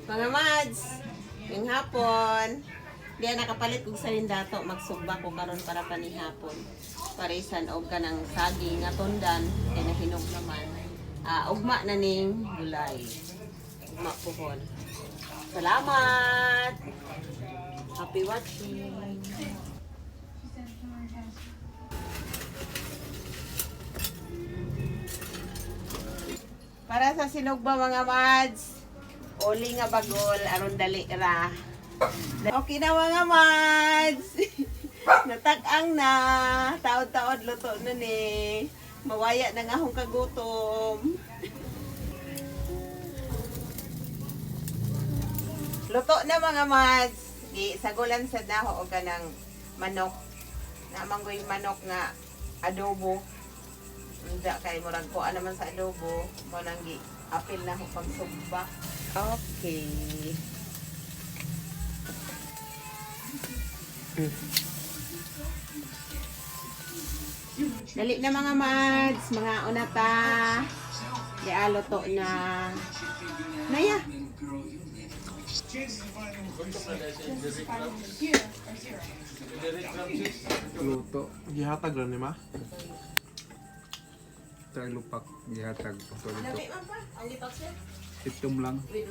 Mga mads, yung hapon, diyan nakapalit kong salindato, magsugba ko karon para panihapon. Parisan og kanang saging nga tundan, kay nahinog naman. Ugma na ning gulay. Ugma puhon. Salamat! Happy watching! Para sa sinugba mga mads, uli nga bagol, aron dali ra. Okay na mga mads. Natag-ang na. Taod-taod luto na ni. Mawaya na nga akong kagutom. Luto na mga mads. Sagulan sa daho o ganang manok. Namanggoy manok nga adobo. Hindi kay murag ko naman sa adobo. Mo nang apil na ako pagsugba. Okay. Dali na mga mads, mga unata. Dialo to na. Naya. Luto. Gihatag lang ni ma. Tag lupak gihatag. Labi man pa. Ang lipak siya. Itom lang. With